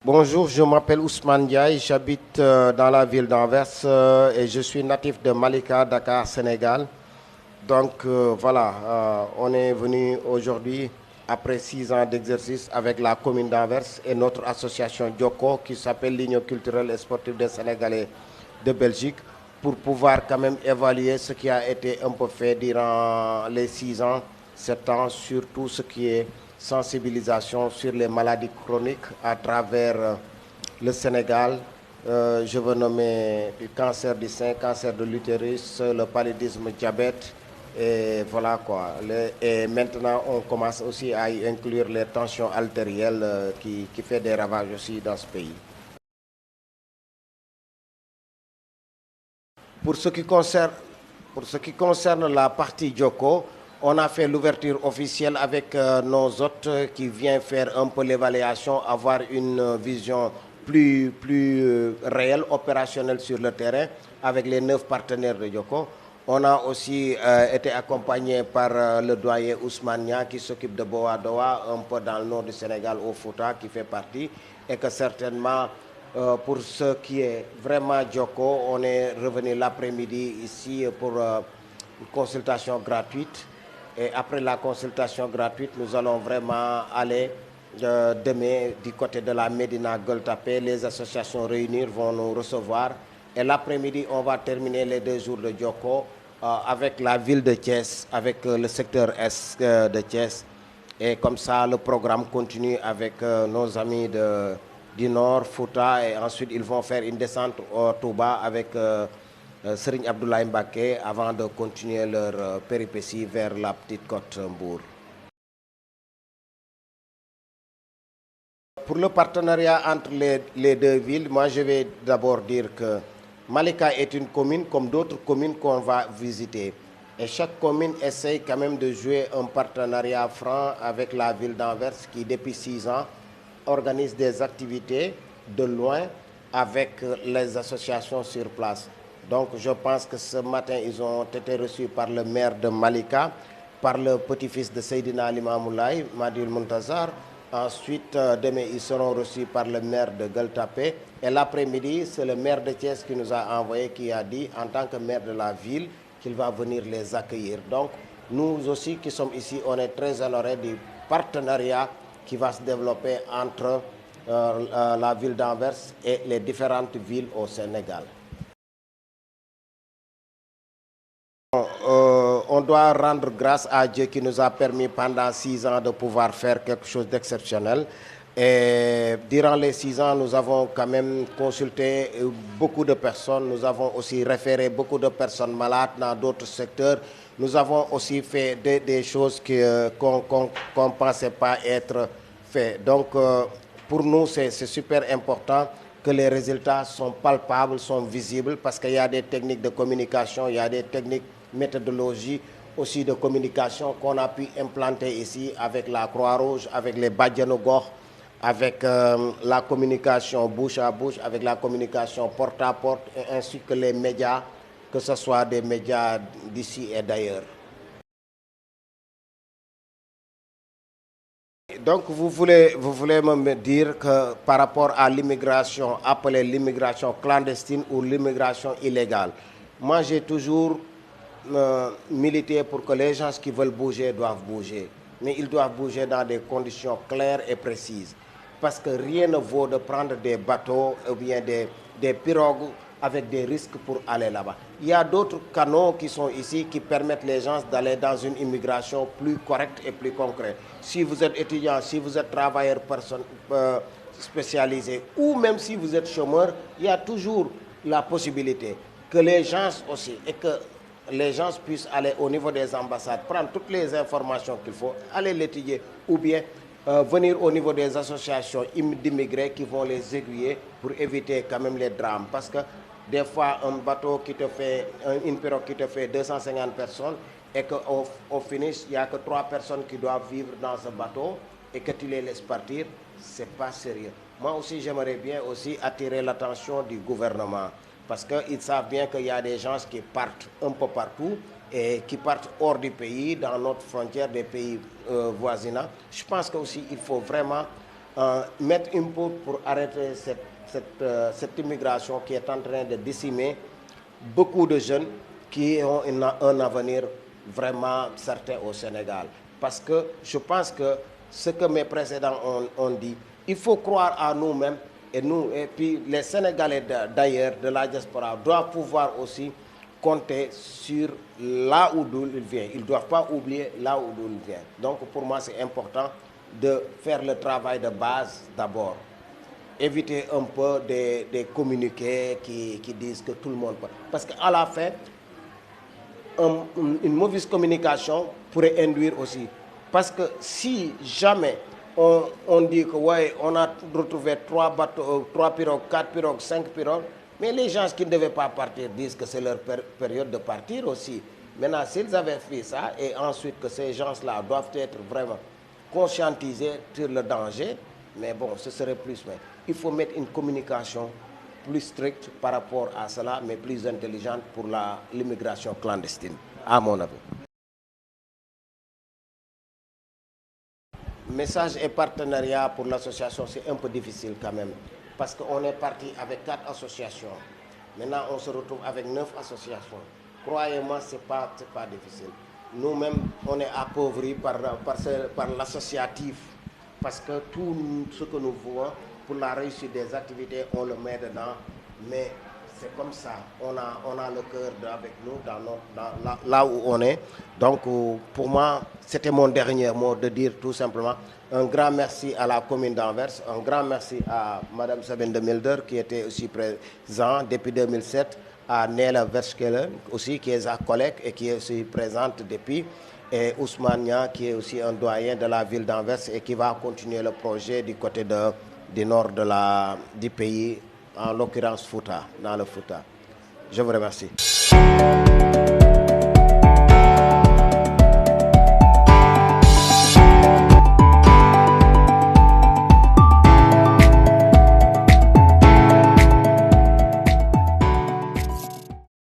Bonjour, je m'appelle Ousmane Diaye, j'habite dans la ville d'Anvers et je suis natif de Malika, Dakar, Sénégal. Donc voilà, on est venu aujourd'hui après 6 ans d'exercice avec la commune d'Anvers et notre association Djoko qui s'appelle l'Union culturelle et sportive des Sénégalais de Belgique pour pouvoir quand même évaluer ce qui a été un peu fait durant les 6 ans, 7 ans, surtout ce qui est sensibilisation sur les maladies chroniques à travers le Sénégal. Je veux nommer le cancer du sein, cancer de l'utérus, le paludisme, diabète. Et voilà quoi. Et maintenant, on commence aussi à y inclure les tensions artérielles qui fait des ravages aussi dans ce pays. Pour ce qui concerne, pour ce qui concerne la partie Djoko, on a fait l'ouverture officielle avec nos hôtes qui viennent faire un peu l'évaluation, avoir une vision plus réelle, opérationnelle sur le terrain avec les 9 partenaires de Djoko. On a aussi été accompagné par le doyen Ousmane Nia qui s'occupe de Boa Doa, un peu dans le nord du Sénégal, au Fouta, qui fait partie, et que certainement pour ce qui est vraiment Djoko, on est revenu l'après-midi ici pour une consultation gratuite. Et après la consultation gratuite, nous allons vraiment aller demain du côté de la Médina Gueule-Tapée. Les associations réunies vont nous recevoir. Et l'après-midi, on va terminer les 2 jours de Djoko avec la ville de Thiès, avec le secteur Est de Thiès. Et comme ça, le programme continue avec nos amis du Nord, Fouta, et ensuite ils vont faire une descente au Touba avec Serigne Abdoulaye Mbaké avant de continuer leur péripétie vers la petite côte Mbour. Pour le partenariat entre les 2 villes, moi je vais d'abord dire que Malika est une commune comme d'autres communes qu'on va visiter. Et chaque commune essaye quand même de jouer un partenariat franc avec la ville d'Anvers qui, depuis 6 ans, organise des activités de loin avec les associations sur place. Donc je pense que ce matin, ils ont été reçus par le maire de Malika, par le petit-fils de Seydina Limamoulaye, Madil Muntazar. Ensuite, demain, ils seront reçus par le maire de Gueule-Tapée. Et l'après-midi, c'est le maire de Thiès qui nous a envoyé, qui a dit, en tant que maire de la ville, qu'il va venir les accueillir. Donc, nous aussi qui sommes ici, on est très honorés du partenariat qui va se développer entre la ville d'Anvers et les différentes villes au Sénégal. On doit rendre grâce à Dieu qui nous a permis pendant 6 ans de pouvoir faire quelque chose d'exceptionnel. Et durant les 6 ans, nous avons quand même consulté beaucoup de personnes. Nous avons aussi référé beaucoup de personnes malades dans d'autres secteurs. Nous avons aussi fait des choses qu'on ne pensait pas être faites. Donc, pour nous, c'est super important que les résultats sont palpables, sont visibles, parce qu'il y a des techniques de communication, il y a des techniques méthodologie aussi de communication qu'on a pu implanter ici avec la Croix-Rouge, avec les Badjanogor, avec la communication bouche à bouche, avec la communication porte à porte, et ainsi que les médias, que ce soit des médias d'ici et d'ailleurs. Donc vous voulez me dire que par rapport à l'immigration, appelée l'immigration clandestine ou l'immigration illégale, moi j'ai toujours milité pour que les gens qui veulent bouger doivent bouger. Mais ils doivent bouger dans des conditions claires et précises. Parce que rien ne vaut de prendre des bateaux ou bien des pirogues avec des risques pour aller là-bas. Il y a d'autres canaux qui sont ici qui permettent les gens d'aller dans une immigration plus correcte et plus concrète. Si vous êtes étudiant, si vous êtes travailleur spécialisé ou même si vous êtes chômeur, il y a toujours la possibilité que les gens aussi et que les gens puissent aller au niveau des ambassades, prendre toutes les informations qu'il faut, aller l'étudier ou bien venir au niveau des associations d'immigrés qui vont les aiguiller pour éviter quand même les drames. Parce que des fois, un bateau qui te fait, une pirogue qui te fait 250 personnes et qu'au finish, il n'y a que 3 personnes qui doivent vivre dans ce bateau et que tu les laisses partir, ce n'est pas sérieux. Moi aussi, j'aimerais bien aussi attirer l'attention du gouvernement. Parce qu'ils savent bien qu'il y a des gens qui partent un peu partout et qui partent hors du pays, dans notre frontière des pays voisinants. Je pense qu'aussi il faut vraiment mettre input pour arrêter cette immigration qui est en train de décimer beaucoup de jeunes qui ont un avenir vraiment certain au Sénégal. Parce que je pense que ce que mes précédents ont dit, il faut croire à nous-mêmes et puis les Sénégalais d'ailleurs, de la diaspora, doivent pouvoir aussi compter sur là où ils viennent. Ils ne doivent pas oublier là où ils viennent. Donc pour moi, c'est important de faire le travail de base d'abord. Éviter un peu des communiqués qui disent que tout le monde peut. Parce qu'à la fin, une mauvaise communication pourrait induire aussi. Parce que si jamais on dit que ouais, on a retrouvé 3 bateaux, 3 pirogues, 4 pirogues, 5 pirogues, mais les gens qui ne devaient pas partir disent que c'est leur période de partir aussi. Maintenant, s'ils avaient fait ça et ensuite que ces gens-là doivent être vraiment conscientisés sur le danger, mais bon, ce serait plus. Mais il faut mettre une communication plus stricte par rapport à cela, mais plus intelligente pour l'immigration clandestine, à mon avis. Message et partenariat pour l'association, c'est un peu difficile quand même. Parce qu'on est parti avec 4 associations. Maintenant, on se retrouve avec 9 associations. Croyez-moi, ce n'est pas difficile. Nous-mêmes, on est appauvris par l'associatif. Parce que tout ce que nous voulons pour la réussite des activités, on le met dedans. Mais c'est comme ça. On a le cœur avec nous là où on est. Donc, pour moi, c'était mon dernier mot de dire tout simplement un grand merci à la commune d'Anvers, un grand merci à Mme Sabine de Milder qui était aussi présente depuis 2007, à Nela Verschkelen aussi qui est sa collègue et qui est aussi présente depuis, et Ousmane Nia qui est aussi un doyen de la ville d'Anvers et qui va continuer le projet du côté du nord du pays, en l'occurrence Fouta, dans le Fouta. Je vous remercie.